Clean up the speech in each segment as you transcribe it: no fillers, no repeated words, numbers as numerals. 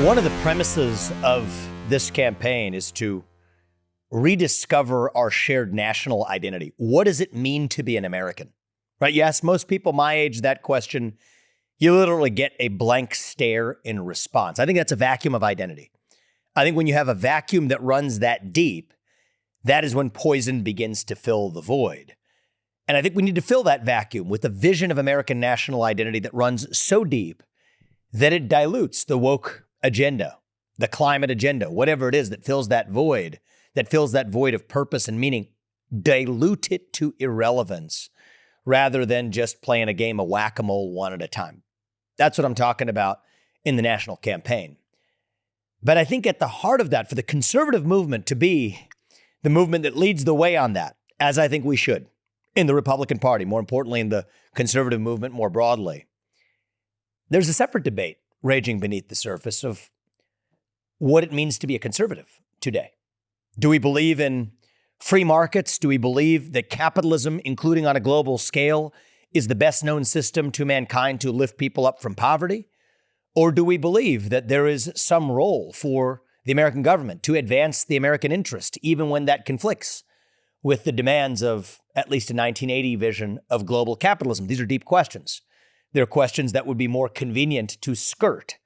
One of the premises of this campaign is to rediscover our shared national identity. What does it mean to be an American? Right? You ask most people my age that question, you literally get a blank stare in response. I think that's a vacuum of identity. I think when you have a vacuum that runs that deep, that is when poison begins to fill the void. And I think we need to fill that vacuum with a vision of American national identity that runs so deep that it dilutes the woke agenda, the climate agenda, whatever it is that fills that void of purpose and meaning. Dilute it to irrelevance rather than just playing a game of whack-a-mole one at a time. That's what I'm talking about in the national campaign. But I think at the heart of that, for the conservative movement to be the movement that leads the way on that, as I think we should, in the Republican Party, more importantly, in the conservative movement more broadly, there's a separate debate raging beneath the surface of what it means to be a conservative today. Do we believe in free markets? Do we believe that capitalism, including on a global scale, is the best known system to mankind to lift people up from poverty? Or do we believe that there is some role for the American government to advance the American interest, even when that conflicts with the demands of at least a 1980 vision of global capitalism? These are deep questions. They're questions that would be more convenient to skirt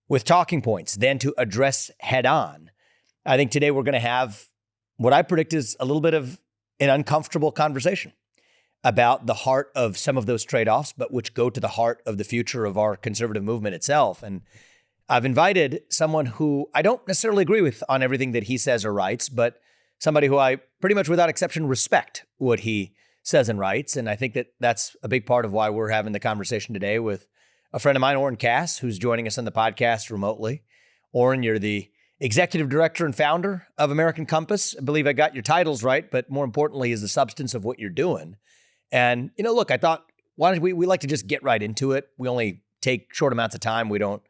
with talking points than to address head on. I think today we're going to have what I predict is a little bit of an uncomfortable conversation about the heart of some of those trade-offs, but which go to the heart of the future of our conservative movement itself. And I've invited someone who I don't necessarily agree with on everything that he says or writes, but somebody who I pretty much without exception respect what he says and writes. And I think that that's a big part of why we're having the conversation today with a friend of mine, Oren Cass, who's joining us on the podcast remotely. Oren, you're the executive director and founder of American Compass. I believe I got your titles right, but more importantly is the substance of what you're doing. And, look, I thought, why don't we like to just get right into it? We only take short amounts of time. We don't,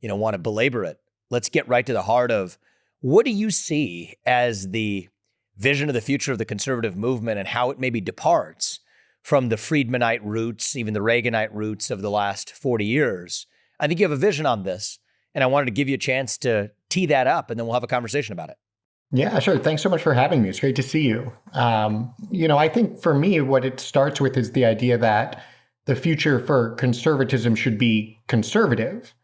want to belabor it. Let's get right to the heart of what do you see as the vision of the future of the conservative movement and how it maybe departs from the Friedmanite roots, even the Reaganite roots of the last 40 years. I think you have a vision on this, and I wanted to give you a chance to tee that up, and then we'll have a conversation about it. Yeah, sure. Thanks so much for having me. It's great to see you. I think for me, what it starts with is the idea that the future for conservatism should be conservative.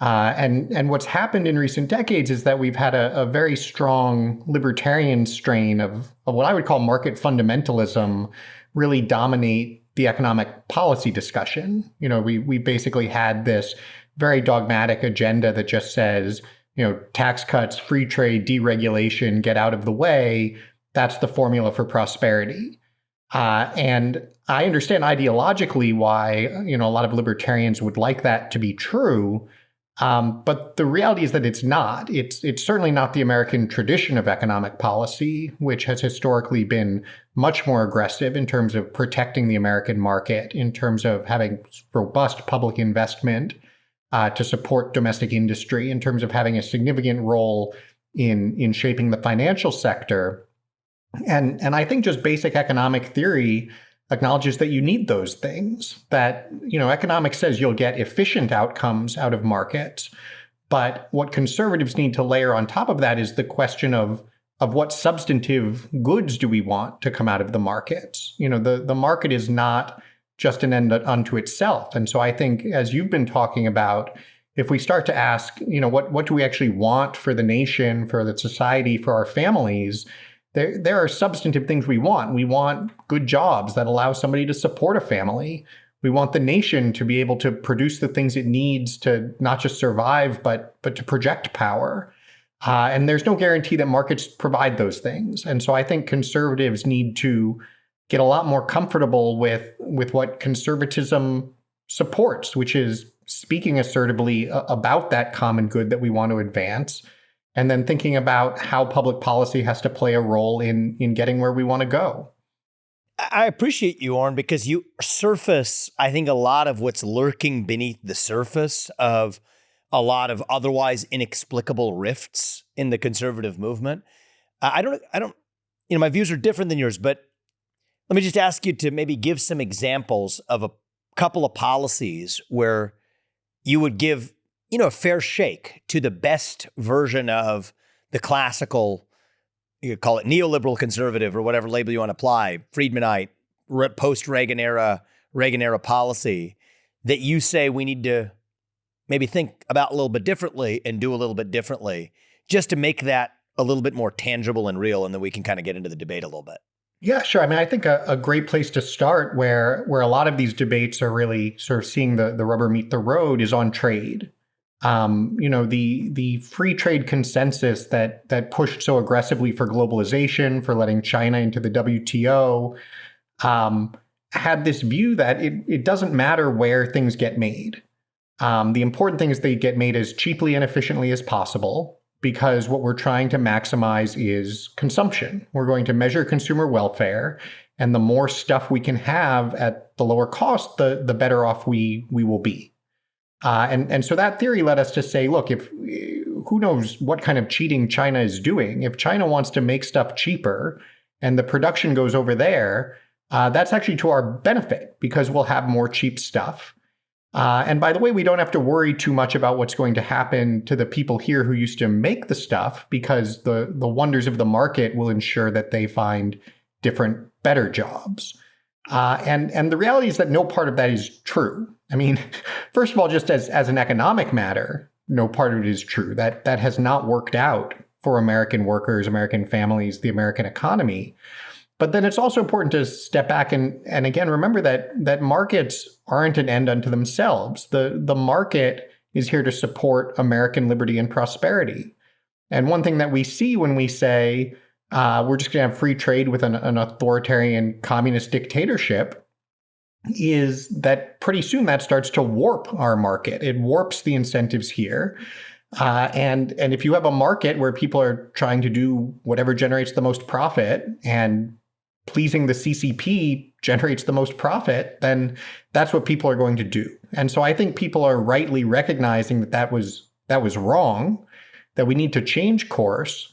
And what's happened in recent decades is that we've had a very strong libertarian strain of what I would call market fundamentalism really dominate the economic policy discussion. We basically had this very dogmatic agenda that just says, tax cuts, free trade, deregulation, get out of the way. That's the formula for prosperity. And I understand ideologically why, a lot of libertarians would like that to be true. But the reality is that it's not. It's certainly not the American tradition of economic policy, which has historically been much more aggressive in terms of protecting the American market, in terms of having robust public investment to support domestic industry, in terms of having a significant role in shaping the financial sector. And I think just basic economic theory acknowledges that you need those things, that, economics says you'll get efficient outcomes out of markets. But what conservatives need to layer on top of that is the question of what substantive goods do we want to come out of the markets? The market is not just an end unto itself. And so I think, as you've been talking about, if we start to ask, what do we actually want for the nation, for the society, for our families, there are substantive things we want. We want good jobs that allow somebody to support a family. We want the nation to be able to produce the things it needs to not just survive, but to project power. And there's no guarantee that markets provide those things. And so I think conservatives need to get a lot more comfortable with what conservatism supports, which is speaking assertively about that common good that we want to advance, and then thinking about how public policy has to play a role in getting where we want to go. I appreciate you, Oren, because you surface, I think, a lot of what's lurking beneath the surface of a lot of otherwise inexplicable rifts in the conservative movement. I don't, my views are different than yours, but let me just ask you to maybe give some examples of a couple of policies where you would give a fair shake to the best version of the classical, you could call it neoliberal conservative or whatever label you want to apply, Friedmanite, post-Reagan era policy, that you say we need to maybe think about a little bit differently and do a little bit differently, just to make that a little bit more tangible and real, and then we can kind of get into the debate a little bit. Yeah, sure. I mean, I think a great place to start where a lot of these debates are really sort of seeing the rubber meet the road is on trade. The free trade consensus that pushed so aggressively for globalization, for letting China into the WTO, had this view that it doesn't matter where things get made. The important thing is they get made as cheaply and efficiently as possible, because what we're trying to maximize is consumption. We're going to measure consumer welfare, and the more stuff we can have at the lower cost, the better off we will be. And so that theory led us to say, look, who knows what kind of cheating China is doing? If China wants to make stuff cheaper and the production goes over there, that's actually to our benefit because we'll have more cheap stuff. And by the way, we don't have to worry too much about what's going to happen to the people here who used to make the stuff, because the wonders of the market will ensure that they find different, better jobs. And the reality is that no part of that is true. I mean, first of all, just as an economic matter, no part of it is true. That has not worked out for American workers, American families, the American economy. But then it's also important to step back and again, remember that markets aren't an end unto themselves. The market is here to support American liberty and prosperity. And one thing that we see when we say we're just going to have free trade with an authoritarian communist dictatorship is that pretty soon that starts to warp our market. It warps the incentives here. And if you have a market where people are trying to do whatever generates the most profit, and pleasing the CCP generates the most profit, then that's what people are going to do. And so I think people are rightly recognizing that was wrong, that we need to change course.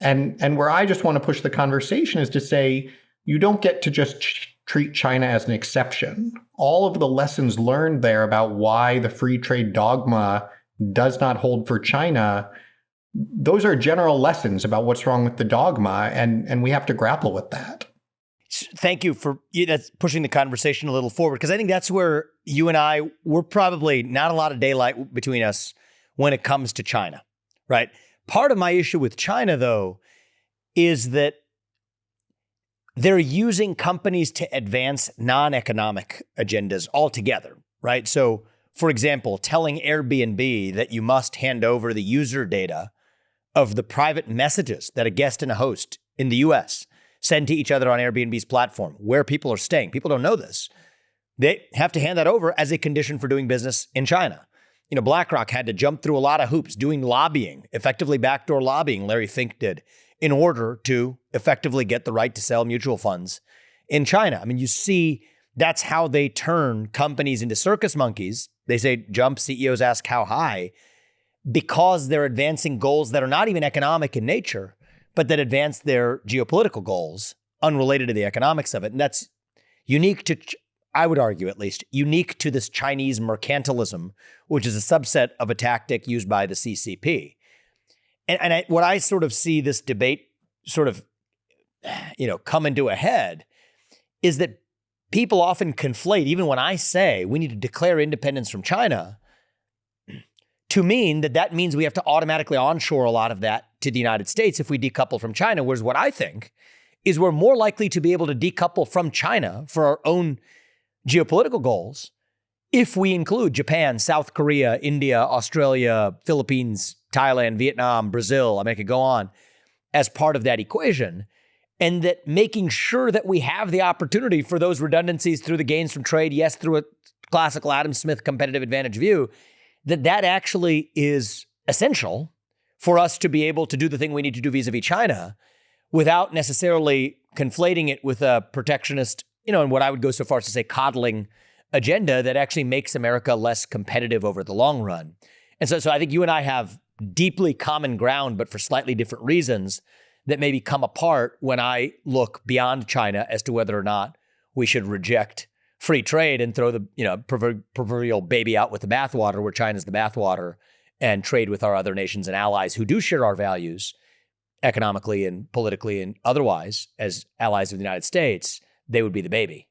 And where I just want to push the conversation is to say, you don't get to just treat China as an exception. All of the lessons learned there about why the free trade dogma does not hold for China, those are general lessons about what's wrong with the dogma, and we have to grapple with that. Thank you for that's pushing the conversation a little forward, because I think that's where you and I, we're probably not a lot of daylight between us when it comes to China, right? Part of my issue with China, though, is that they're using companies to advance non-economic agendas altogether, right? So, for example, telling Airbnb that you must hand over the user data of the private messages that a guest and a host in the US send to each other on Airbnb's platform, where people are staying. People don't know this. They have to hand that over as a condition for doing business in China. BlackRock had to jump through a lot of hoops doing lobbying, effectively backdoor lobbying, Larry Fink did, in order to effectively get the right to sell mutual funds in China. I mean, you see, that's how they turn companies into circus monkeys. They say jump, CEOs ask how high, because they're advancing goals that are not even economic in nature, but that advance their geopolitical goals unrelated to the economics of it. And that's unique to, I would argue at least, unique to this Chinese mercantilism, which is a subset of a tactic used by the CCP. And what I sort of see this debate sort of, come into a head is that people often conflate, even when I say we need to declare independence from China, to mean that means we have to automatically onshore a lot of that to the United States if we decouple from China. Whereas what I think is we're more likely to be able to decouple from China for our own geopolitical goals if we include Japan, South Korea, India, Australia, Philippines, Thailand, Vietnam, Brazil, I mean, I could go on, as part of that equation. And that making sure that we have the opportunity for those redundancies through the gains from trade, yes, through a classical Adam Smith competitive advantage view, that actually is essential for us to be able to do the thing we need to do vis-a-vis China without necessarily conflating it with a protectionist, and what I would go so far as to say coddling agenda that actually makes America less competitive over the long run. And so I think you and I have deeply common ground, but for slightly different reasons that maybe come apart when I look beyond China as to whether or not we should reject free trade and throw the proverbial baby out with the bathwater, where China's the bathwater and trade with our other nations and allies who do share our values economically and politically and otherwise as allies of the United States, they would be the baby.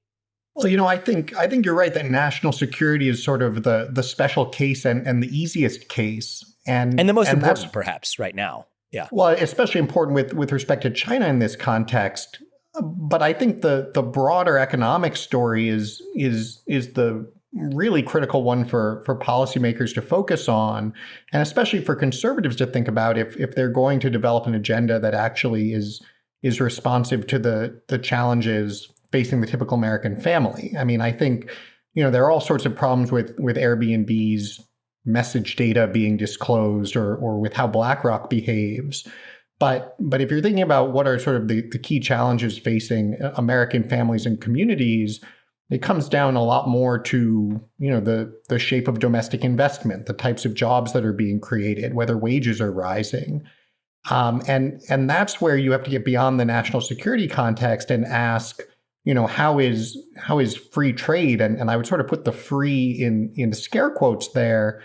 Well, I think you're right that national security is sort of the special case and the easiest case. And the most important, perhaps, right now. Yeah. Well, especially important with respect to China in this context. But I think the broader economic story is the really critical one for policymakers to focus on, and especially for conservatives to think about if they're going to develop an agenda that actually is responsive to the challenges facing the typical American family. I mean, I think, there are all sorts of problems with Airbnb's message data being disclosed or with how BlackRock behaves. But if you're thinking about what are sort of the key challenges facing American families and communities, it comes down a lot more to, the shape of domestic investment, the types of jobs that are being created, whether wages are rising. And that's where you have to get beyond the national security context and ask, how is free trade, and I would sort of put the free in scare quotes there,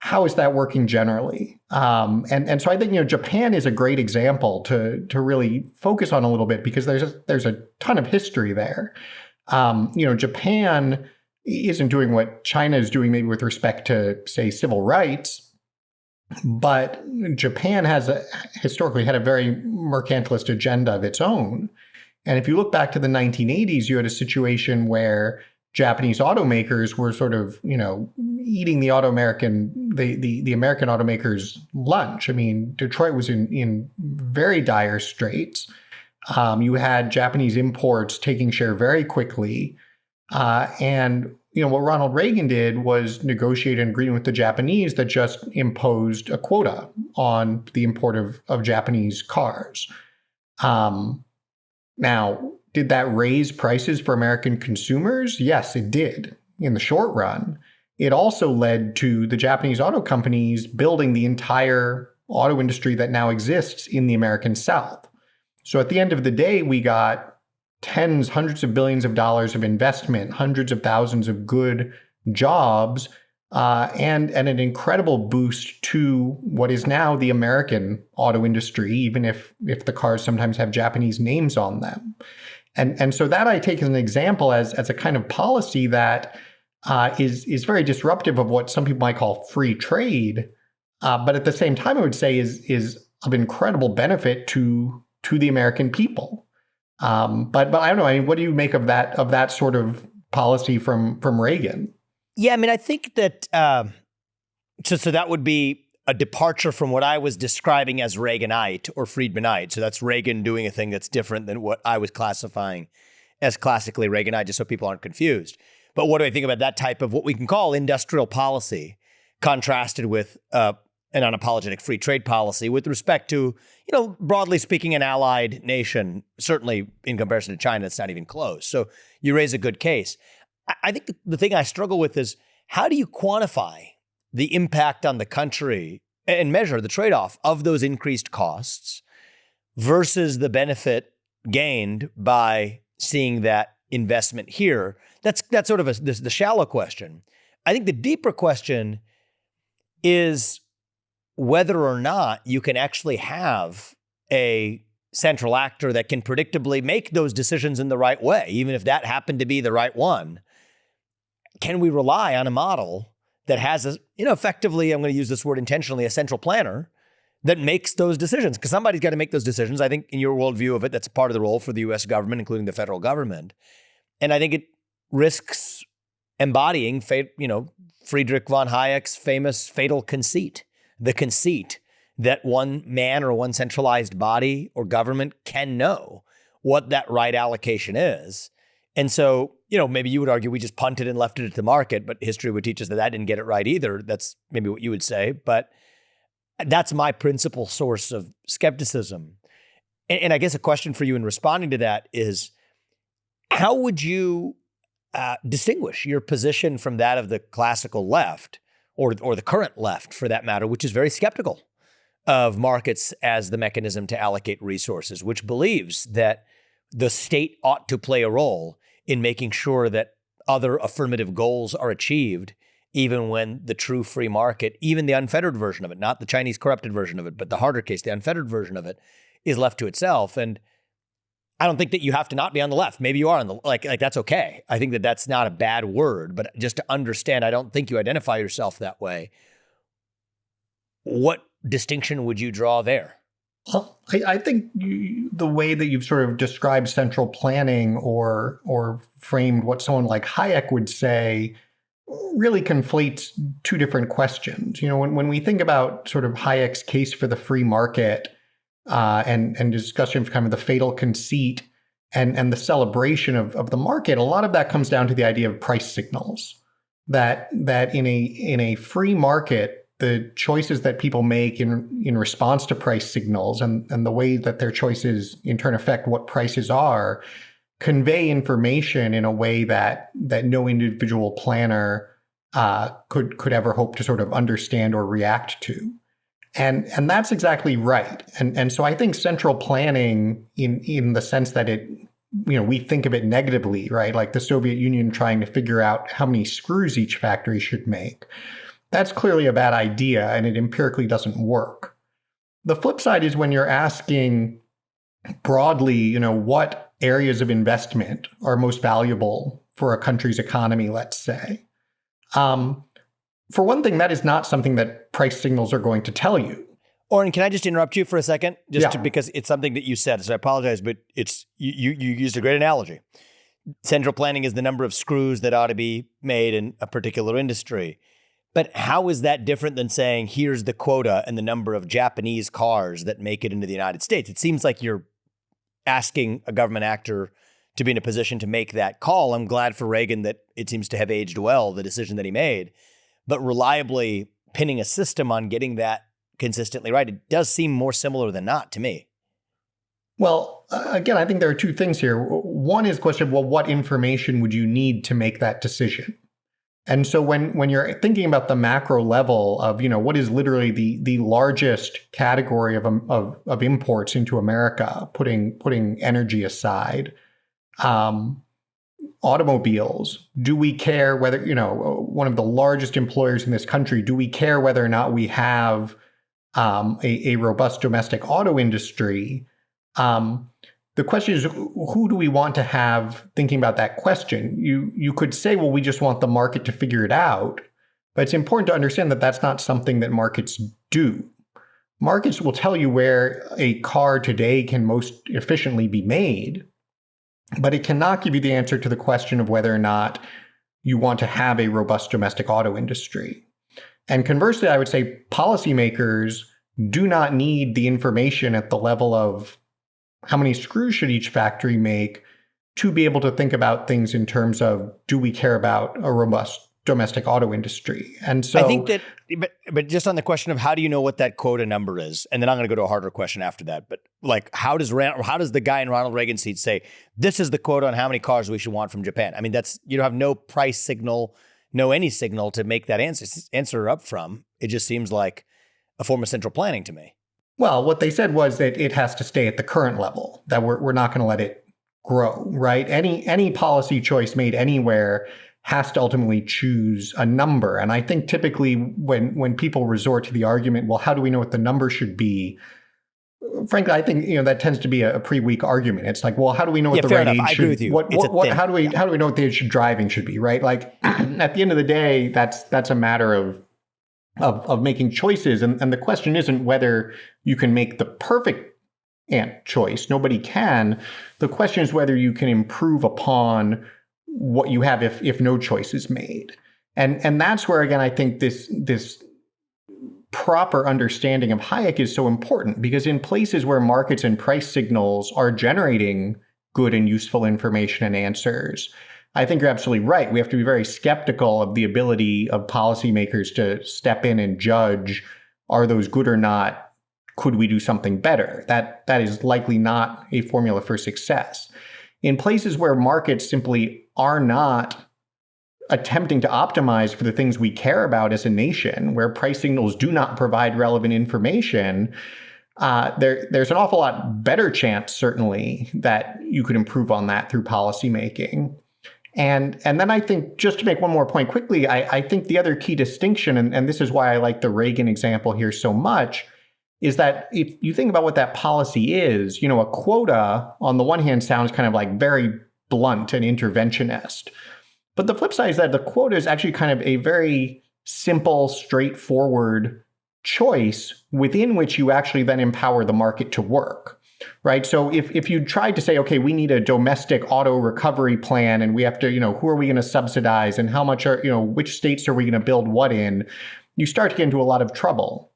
how is that working generally? And so I think, Japan is a great example to really focus on a little bit because there's a ton of history there. Japan isn't doing what China is doing maybe with respect to, say, civil rights, but Japan has historically had a very mercantilist agenda of its own. And if you look back to the 1980s, you had a situation where Japanese automakers were sort of, eating the American automakers' lunch. I mean, Detroit was in very dire straits. You had Japanese imports taking share very quickly. And what Ronald Reagan did was negotiate an agreement with the Japanese that just imposed a quota on the import of Japanese cars. Now, did that raise prices for American consumers? Yes, it did in the short run. It also led to the Japanese auto companies building the entire auto industry that now exists in the American South. So at the end of the day, we got tens, hundreds of billions of dollars of investment, hundreds of thousands of good jobs, and an incredible boost to what is now the American auto industry, even if the cars sometimes have Japanese names on them. And so that I take as an example as a kind of policy that is very disruptive of what some people might call free trade, but at the same time, I would say is of incredible benefit to the American people. But I don't know. I mean, what do you make of that sort of policy from Reagan? Yeah, I mean, I think that so that would be a departure from what I was describing as Reaganite or Friedmanite. So that's Reagan doing a thing that's different than what I was classifying as classically Reaganite, just so people aren't confused. But what do I think about that type of what we can call industrial policy contrasted with an unapologetic free trade policy with respect to, broadly speaking, an allied nation, certainly in comparison to China, it's not even close. So you raise a good case. I think the thing I struggle with is how do you quantify the impact on the country and measure the trade-off of those increased costs versus the benefit gained by seeing that investment here? That's sort of the shallow question. I think the deeper question is whether or not you can actually have a central actor that can predictably make those decisions in the right way, even if that happened to be the right one. Can we rely on a model that has, effectively, I'm going to use this word intentionally, a central planner that makes those decisions? Because somebody's got to make those decisions. I think in your worldview of it, that's part of the role for the U.S. government, including the federal government. And I think it risks embodying, Friedrich von Hayek's famous fatal conceit, the conceit that one man or one centralized body or government can know what that right allocation is. And so, maybe you would argue we just punted and left it at the market, but history would teach us that didn't get it right either. That's maybe what you would say, but that's my principal source of skepticism. And I guess a question for you in responding to that is, how would you distinguish your position from that of the classical left or the current left, for that matter, which is very skeptical of markets as the mechanism to allocate resources, which believes that the state ought to play a role in making sure that other affirmative goals are achieved even when the true free market, even the unfettered version of it, not the Chinese corrupted version of it, but the harder case, the unfettered version of it, is left to itself. And I don't think that you have to not be on the left. Maybe you are on the, like that's okay. I think that that's not a bad word, but just to understand, I don't think you identify yourself that way. What distinction would you draw there? Well, I think the way that you've sort of described central planning or framed what someone like Hayek would say really conflates two different questions. When we think about sort of Hayek's case for the free market and discussion of kind of the fatal conceit and the celebration of the market, a lot of that comes down to the idea of price signals. That in a free market, the choices that people make in response to price signals and the way that their choices in turn affect what prices are convey information in a way that no individual planner could ever hope to sort of understand or react to. And that's exactly right. And so I think central planning in the sense that it, we think of it negatively, right? Like the Soviet Union trying to figure out how many screws each factory should make. That's clearly a bad idea, and it empirically doesn't work. The flip side is when you're asking broadly, what areas of investment are most valuable for a country's economy, let's say. For one thing, that is not something that price signals are going to tell you. Oren, can I just interrupt you for a second? Because it's something that you said, so I apologize, but it's you used a great analogy. Central planning is the number of screws that ought to be made in a particular industry. But how is that different than saying, here's the quota and the number of Japanese cars that make it into the United States? It seems like you're asking a government actor to be in a position to make that call. I'm glad for Reagan that it seems to have aged well, the decision that he made. But reliably pinning a system on getting that consistently right, it does seem more similar than not to me. Well, again, I think there are two things here. One is the question of, well, what information would you need to make that decision? And so when you're thinking about the macro level of, what is literally the largest category of imports into America, putting energy aside, automobiles, do we care whether, one of the largest employers in this country, do we care whether or not we have a robust domestic auto industry? The question is, who do we want to have thinking about that question? You could say, well, we just want the market to figure it out. But it's important to understand that that's not something that markets do. Markets will tell you where a car today can most efficiently be made, but it cannot give you the answer to the question of whether or not you want to have a robust domestic auto industry. And conversely, I would say policymakers do not need the information at the level of how many screws should each factory make to be able to think about things in terms of, do we care about a robust domestic auto industry? And so I think that, but just on the question of how do you know what that quota number is? And then I'm going to go to a harder question after that. But like, how does the guy in Ronald Reagan's seat say, this is the quota on how many cars we should want from Japan? I mean, you don't have no price signal, no any signal to make that answer up from. It just seems like a form of central planning to me. Well, what they said was that it has to stay at the current level, that we're not going to let it grow, right? Any policy choice made anywhere has to ultimately choose a number. And I think typically when people resort to the argument, well, how do we know what the number should be? Frankly, I think that tends to be a pretty weak argument. It's like, well, how do we know what the right age should be? I agree with you. How do we know what the age driving should be, right? Like at the end of the day, that's a matter of making choices. And the question isn't whether you can make the perfect choice. Nobody can. The question is whether you can improve upon what you have if no choice is made. And that's where, again, I think this proper understanding of Hayek is so important, because in places where markets and price signals are generating good and useful information and answers, I think you're absolutely right. We have to be very skeptical of the ability of policymakers to step in and judge, are those good or not? Could we do something better? That is likely not a formula for success. In places where markets simply are not attempting to optimize for the things we care about as a nation, where price signals do not provide relevant information, there's an awful lot better chance, certainly, that you could improve on that through policymaking. And then I think, just to make one more point quickly, I think the other key distinction, and this is why I like the Reagan example here so much, is that if you think about what that policy is, a quota on the one hand sounds kind of like very blunt and interventionist. But the flip side is that the quota is actually kind of a very simple, straightforward choice within which you actually then empower the market to work. Right. So if you tried to say, OK, we need a domestic auto recovery plan and we have to, who are we going to subsidize and how much which states are we going to build what in? You start to get into a lot of trouble.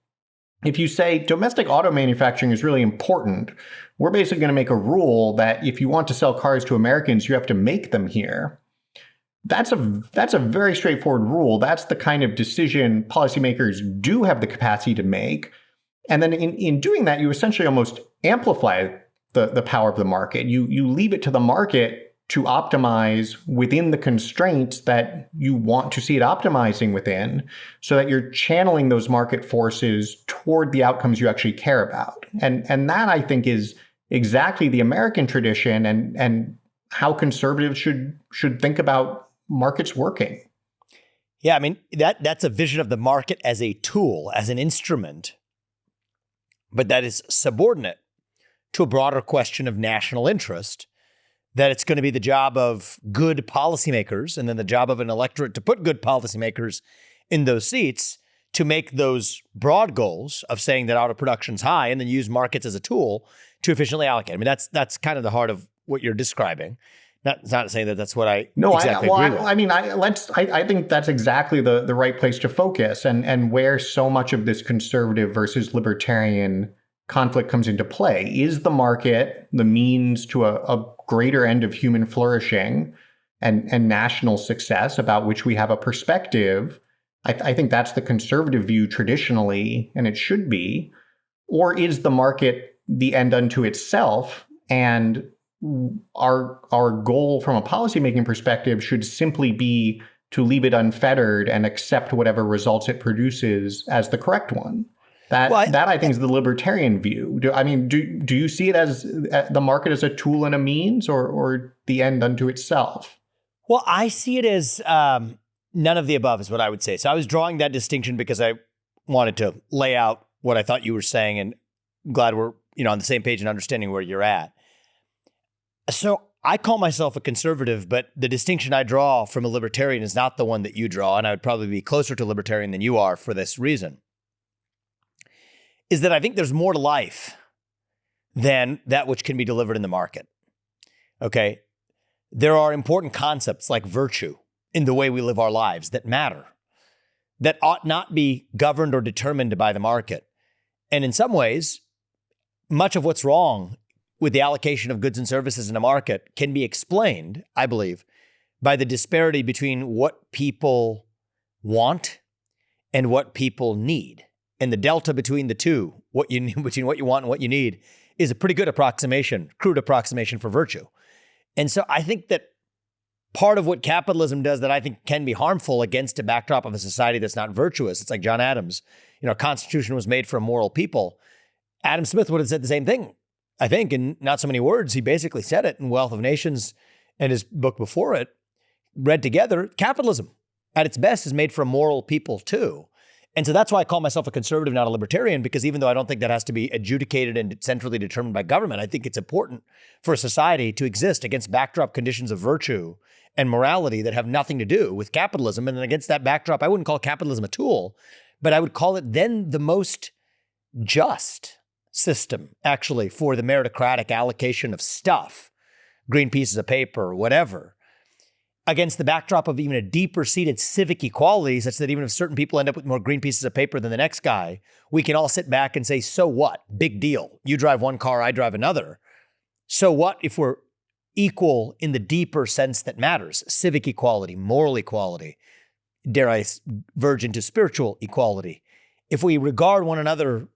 If you say domestic auto manufacturing is really important, we're basically going to make a rule that if you want to sell cars to Americans, you have to make them here. That's a very straightforward rule. That's the kind of decision policymakers do have the capacity to make. And then in doing that, you essentially almost amplify the power of the market. You leave it to the market to optimize within the constraints that you want to see it optimizing within, so that you're channeling those market forces toward the outcomes you actually care about. And that, I think, is exactly the American tradition and how conservatives should think about markets working. Yeah, I mean, that's a vision of the market as a tool, as an instrument, but that is subordinate to a broader question of national interest, that it's going to be the job of good policymakers and then the job of an electorate to put good policymakers in those seats to make those broad goals of saying that auto production's high and then use markets as a tool to efficiently allocate. I mean, that's kind of the heart of what you're describing. Not saying that that's what I exactly agree with. I mean, I think that's exactly the right place to focus, and where so much of this conservative versus libertarian conflict comes into play. Is the market the means to a greater end of human flourishing and national success about which we have a perspective? I think that's the conservative view traditionally, and it should be. Or is the market the end unto itself, and our goal from a policymaking perspective should simply be to leave it unfettered and accept whatever results it produces as the correct one? That I think is the libertarian view. Do you see it as the market as a tool and a means, or the end unto itself? Well, I see it as none of the above is what I would say. So I was drawing that distinction because I wanted to lay out what I thought you were saying, and I'm glad we're on the same page and understanding where you're at. So I call myself a conservative, but the distinction I draw from a libertarian is not the one that you draw, and I would probably be closer to libertarian than you are for this reason, is that I think there's more to life than that which can be delivered in the market. Okay? There are important concepts like virtue in the way we live our lives that matter, that ought not be governed or determined by the market. And in some ways, much of what's wrong with the allocation of goods and services in a market can be explained, I believe, by the disparity between what people want and what people need. And the delta between the two, between what you want and what you need, is a pretty good approximation, crude approximation for virtue. And so I think that part of what capitalism does that I think can be harmful against a backdrop of a society that's not virtuous, it's like John Adams, a Constitution was made for a moral people. Adam Smith would have said the same thing, I think, in not so many words. He basically said it in Wealth of Nations and his book before it, read together. Capitalism, at its best, is made for a moral people too. And so that's why I call myself a conservative, not a libertarian, because even though I don't think that has to be adjudicated and centrally determined by government, I think it's important for a society to exist against backdrop conditions of virtue and morality that have nothing to do with capitalism. And then against that backdrop, I wouldn't call capitalism a tool, but I would call it then the most just system, actually, for the meritocratic allocation of stuff, green pieces of paper, whatever, against the backdrop of even a deeper-seated civic equality, such that even if certain people end up with more green pieces of paper than the next guy, we can all sit back and say, so what? Big deal. You drive one car, I drive another. So what if we're equal in the deeper sense that matters? Civic equality, moral equality, dare I verge into spiritual equality. If we regard one another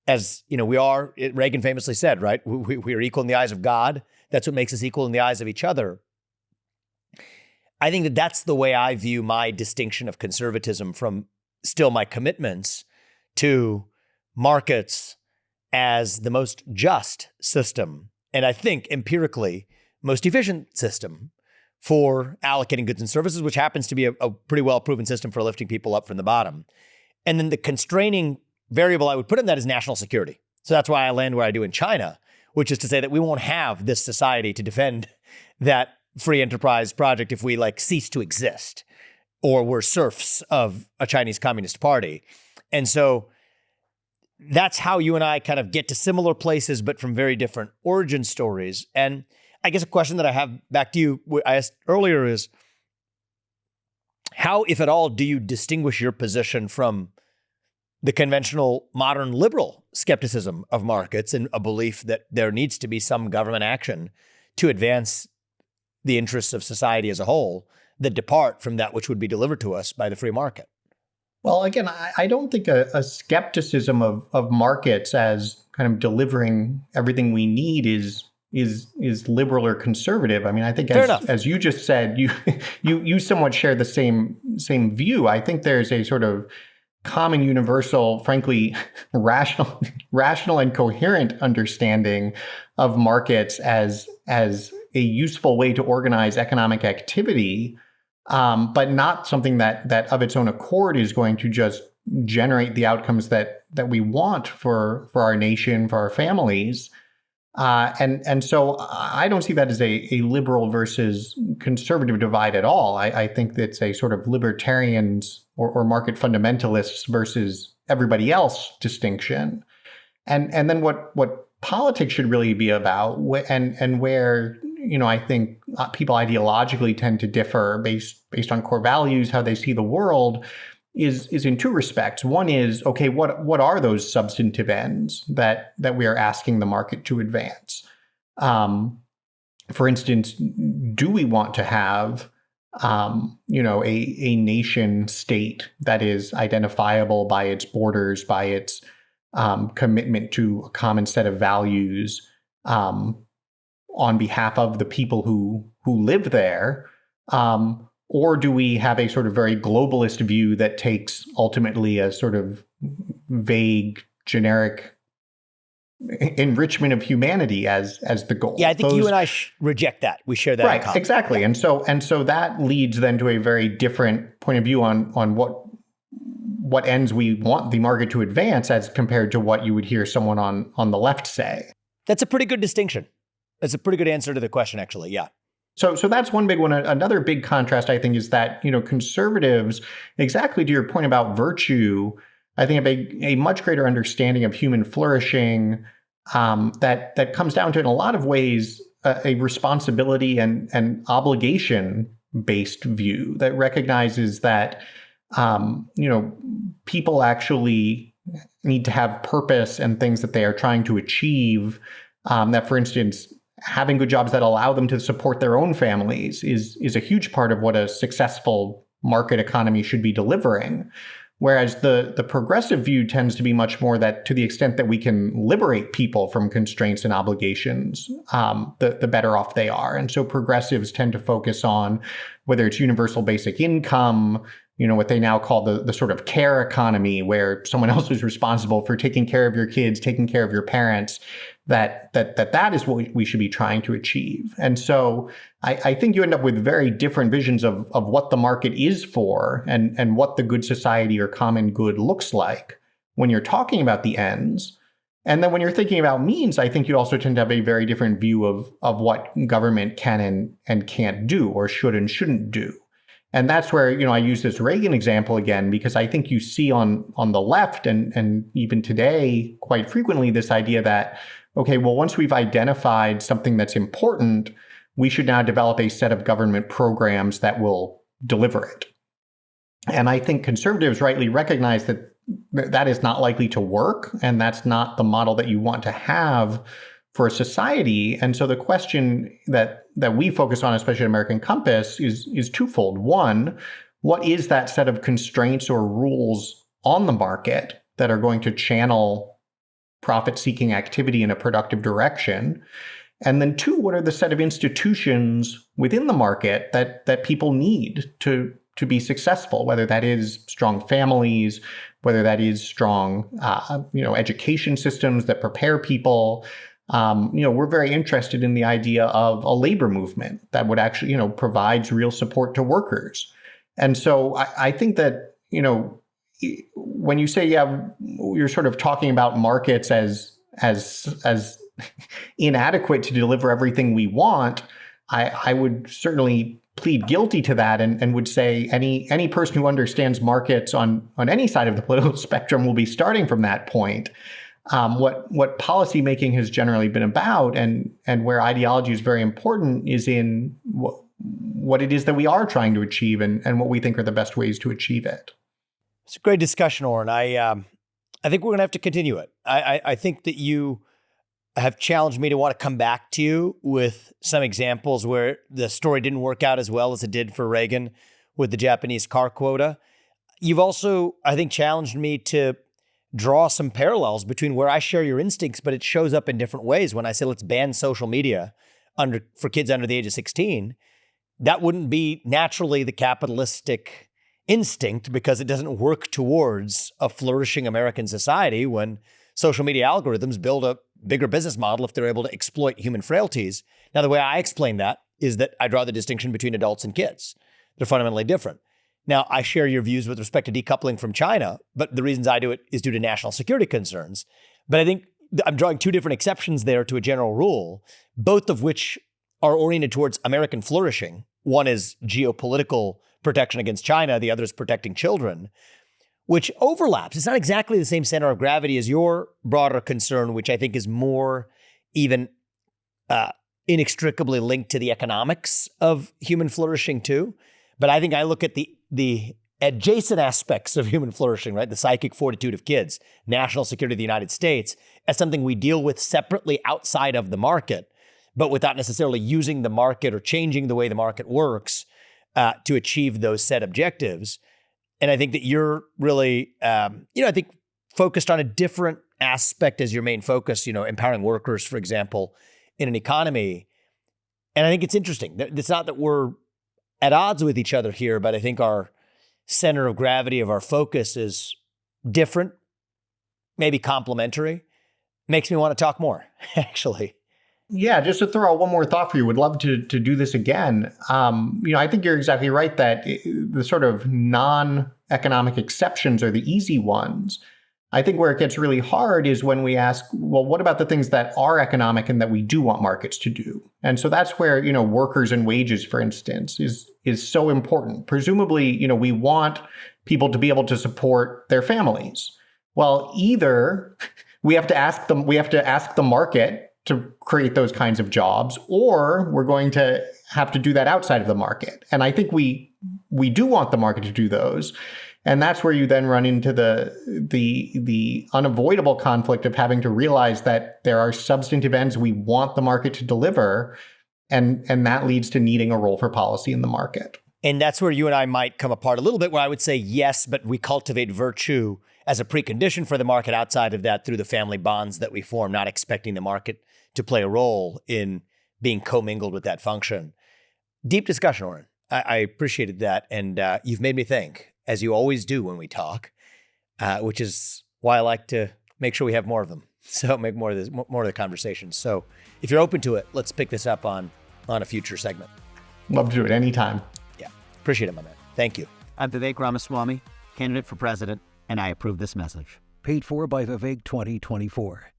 as, we are, Reagan famously said, right? We are equal in the eyes of God. That's what makes us equal in the eyes of each other. I think that that's the way I view my distinction of conservatism from still my commitments to markets as the most just system. And I think empirically, most efficient system, for allocating goods and services, which happens to be a pretty well-proven system for lifting people up from the bottom. And then the constraining variable I would put in that is national security. So that's why I land where I do in China, which is to say that we won't have this society to defend that free enterprise project if we cease to exist, or we're serfs of a Chinese Communist Party. And so that's how you and I kind of get to similar places, but from very different origin stories. And I guess a question that I have back to you, I asked earlier, is how, if at all, do you distinguish your position from the conventional modern liberal skepticism of markets and a belief that there needs to be some government action to advance the interests of society as a whole that depart from that which would be delivered to us by the free market? Well, again, I don't think a skepticism of markets as kind of delivering everything we need is liberal or conservative. I mean, I think as you just said, you somewhat share the same view. I think there's a sort of common, universal, frankly, rational and coherent understanding of markets as a useful way to organize economic activity, but not something that of its own accord is going to just generate the outcomes that we want for our nation, for our families. And so I don't see that as a liberal versus conservative divide at all. I think that's a sort of libertarians or market fundamentalists versus everybody else distinction. And then what politics should really be about, and where I think people ideologically tend to differ based on core values, how they see the world, is in two respects. One is, okay, what are those substantive ends that we are asking the market to advance? For instance, do we want to have a nation state that is identifiable by its borders, by its commitment to a common set of values on behalf of the people who live there? Or do we have a sort of very globalist view that takes ultimately a sort of vague, generic enrichment of humanity as the goal? Yeah, I think you and I reject that. We share that in common. Exactly. And so that leads then to a very different point of view on what ends we want the market to advance as compared to what you would hear someone on the left say. That's a pretty good distinction. That's a pretty good answer to the question, actually. Yeah. So that's one big one. Another big contrast, I think, is that, conservatives, exactly to your point about virtue, I think have a much greater understanding of human flourishing that comes down to, in a lot of ways, a responsibility and obligation-based view that recognizes that, people actually need to have purpose and things that they are trying to achieve. That, for instance, having good jobs that allow them to support their own families is a huge part of what a successful market economy should be delivering. Whereas the progressive view tends to be much more that, to the extent that we can liberate people from constraints and obligations, the better off they are. And so progressives tend to focus on whether it's universal basic income, what they now call the sort of care economy, where someone else is responsible for taking care of your kids, taking care of your parents, that is what we should be trying to achieve. And so I think you end up with very different visions of what the market is for and what the good society or common good looks like when you're talking about the ends. And then when you're thinking about means, I think you also tend to have a very different view of what government can and can't do, or should and shouldn't do. And that's where, I use this Reagan example again, because I think you see on the left and even today quite frequently this idea that, okay, well, once we've identified something that's important, we should now develop a set of government programs that will deliver it. And I think conservatives rightly recognize that is not likely to work, and that's not the model that you want to have for a society. And so the question that we focus on, especially at American Compass, is twofold. One, what is that set of constraints or rules on the market that are going to channel profit-seeking activity in a productive direction? And then two, what are the set of institutions within the market that people need to be successful, whether that is strong families, whether that is strong education systems that prepare people, We're very interested in the idea of a labor movement that would actually, provides real support to workers. And so I think that, when you say, you're sort of talking about markets as inadequate to deliver everything we want, I would certainly plead guilty to that and would say any person who understands markets on any side of the political spectrum will be starting from that point. What policymaking has generally been about and where ideology is very important is in what it is that we are trying to achieve and what we think are the best ways to achieve it. It's a great discussion, Oren. I think we're going to have to continue it. I think that you have challenged me to want to come back to you with some examples where the story didn't work out as well as it did for Reagan with the Japanese car quota. You've also, I think, challenged me to draw some parallels between where I share your instincts, but it shows up in different ways. When I say let's ban social media for kids under the age of 16, that wouldn't be naturally the capitalistic instinct because it doesn't work towards a flourishing American society when social media algorithms build a bigger business model if they're able to exploit human frailties. Now, the way I explain that is that I draw the distinction between adults and kids. They're fundamentally different. Now, I share your views with respect to decoupling from China, but the reasons I do it is due to national security concerns. But I think I'm drawing two different exceptions there to a general rule, both of which are oriented towards American flourishing. One is geopolitical protection against China, the other is protecting children, which overlaps. It's not exactly the same center of gravity as your broader concern, which I think is more even inextricably linked to the economics of human flourishing too. But I think I look at the adjacent aspects of human flourishing, right? The psychic fortitude of kids, national security of the United States, as something we deal with separately outside of the market, but without necessarily using the market or changing the way the market works to achieve those set objectives. And I think that you're really, I think focused on a different aspect as your main focus, empowering workers, for example, in an economy. And I think it's interesting. It's not that we're at odds with each other here, but I think our center of gravity of our focus is different, maybe complementary. Makes me want to talk more, actually. Yeah, just to throw out one more thought for you, would love to do this again. I think you're exactly right that the sort of non-economic exceptions are the easy ones. I think where it gets really hard is when we ask, well, what about the things that are economic and that we do want markets to do? And so that's where, workers and wages, for instance, is so important. Presumably, we want people to be able to support their families. Well, either we have to ask the market to create those kinds of jobs, or we're going to have to do that outside of the market. And I think we do want the market to do those. And that's where you then run into the unavoidable conflict of having to realize that there are substantive ends we want the market to deliver, and that leads to needing a role for policy in the market. And that's where you and I might come apart a little bit, where I would say yes, but we cultivate virtue as a precondition for the market outside of that through the family bonds that we form, not expecting the market to play a role in being commingled with that function. Deep discussion, Oren. I appreciated that. And you've made me think, as you always do when we talk, which is why I like to make sure we have more of them. So make more of the conversations. So if you're open to it, let's pick this up on a future segment. Love to do it anytime. Yeah. Appreciate it, my man. Thank you. I'm Vivek Ramaswamy, candidate for president, and I approve this message. Paid for by Vivek 2024.